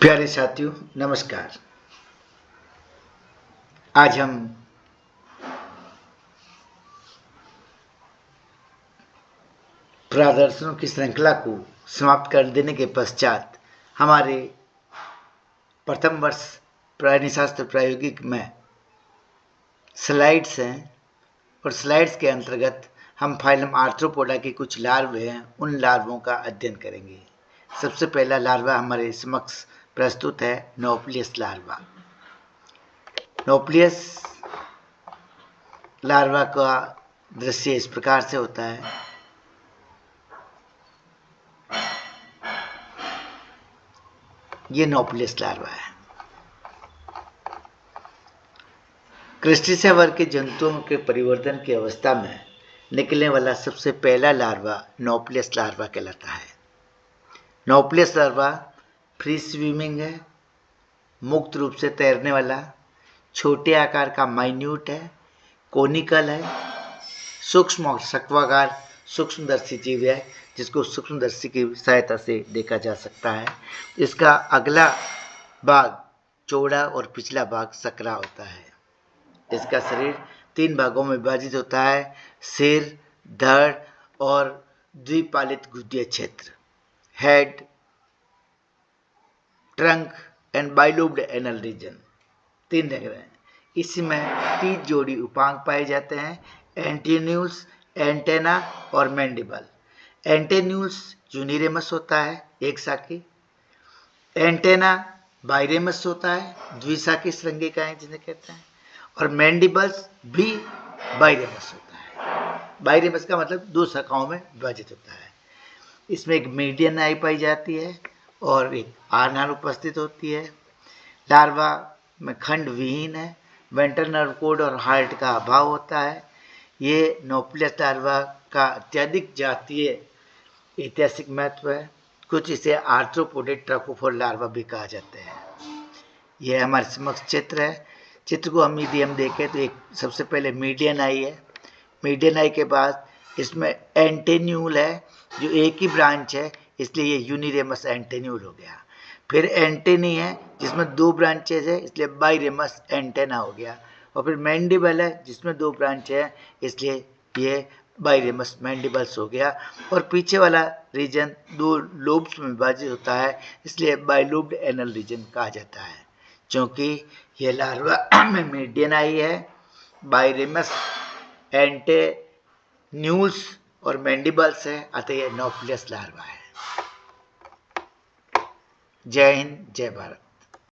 प्यारे साथियों नमस्कार। आज हम प्रदर्शनों की श्रृंखला को समाप्त कर देने के पश्चात हमारे प्रथम वर्ष प्राणिशास्त्र प्रायोगिक में स्लाइड्स हैं और स्लाइड्स के अंतर्गत हम फाइलम आर्थ्रोपोडा के कुछ लार्वे हैं, उन लार्वों का अध्ययन करेंगे। सबसे पहला लार्वा हमारे समक्ष प्रस्तुत है नोप्लियस लार्वा। नोप्लियस लार्वा का दृश्य इस प्रकार से होता है। ये नोप्लियस लार्वा है। क्रस्टेशिया वर्ग के जंतुओं के परिवर्तन की अवस्था में निकलने वाला सबसे पहला लार्वा नोप्लियस लार्वा कहलाता है। नोप्लियस लार्वा फ्री स्विमिंग है, मुक्त रूप से तैरने वाला, छोटे आकार का माइन्यूट है, कोनिकल है, सूक्ष्म और शक्वाकार सूक्ष्मदर्शी जीव है जिसको सूक्ष्मदर्शी की सहायता से देखा जा सकता है। इसका अगला भाग चौड़ा और पिछला भाग सकरा होता है। इसका शरीर 3 भागों में विभाजित होता है: सिर, धड़ और द्विपालित गुदीय क्षेत्र, head, trunk and bilobed anal reason. 3 जगह हैं। इसमें 3 जोड़ी उपांग पाए जाते हैं: एंटेन्यूल्स, एंटेना और मैंडिबल। एंटेन्यूल्स यूनिरेमस होता है, एक शाखी। एंटेना बाइरेमस होता है, द्विशाखी श्रृंगिकाएं जिन्हें कहते हैं। और मैंडिबल्स भी बाइरेमस होता है। बाइरेमस का मतलब 2 शाखाओं में विभाजित होता है। इसमें एक मीडियन आई पाई जाती है और एक आर्नार उपस्थित होती है। लार्वा में खंड विहीन है, वेंट्रल नर्व कोड और हार्ट का अभाव होता है। ये नोप्लियस लार्वा का अत्यधिक जातीय ऐतिहासिक महत्व है। कुछ इसे आर्थ्रोपोडेड ट्रकोफोर लार्वा भी कहा जाता है। यह हमारे समक्ष चित्र है। चित्र को यदि हम देखें तो एक सबसे पहले मीडियन आई है। मीडियन आई के बाद इसमें एंटेन्यूल है जो एक ही ब्रांच है, इसलिए ये यूनिरेमस एंटेन्यूल हो गया। फिर एंटेनी है जिसमें 2 ब्रांचेज है, इसलिए बाइरेमस एंटेना हो गया। और फिर मैंडिबल है जिसमें 2 ब्रांच है, इसलिए ये बाइरेमस मैंडिबल्स हो गया। और पीछे वाला रीजन 2 लोब्स में विभाजित होता है, इसलिए बाइलोब्ड एनल रीजन कहा जाता है। क्योंकि ये लार्वा में मीडियन आई है, बाइरेमस, एंटेन्यूल्स और मैंडिबल्स है, अतः यह नोप्लियस लार्वा है। जय हिंद, जय भारत।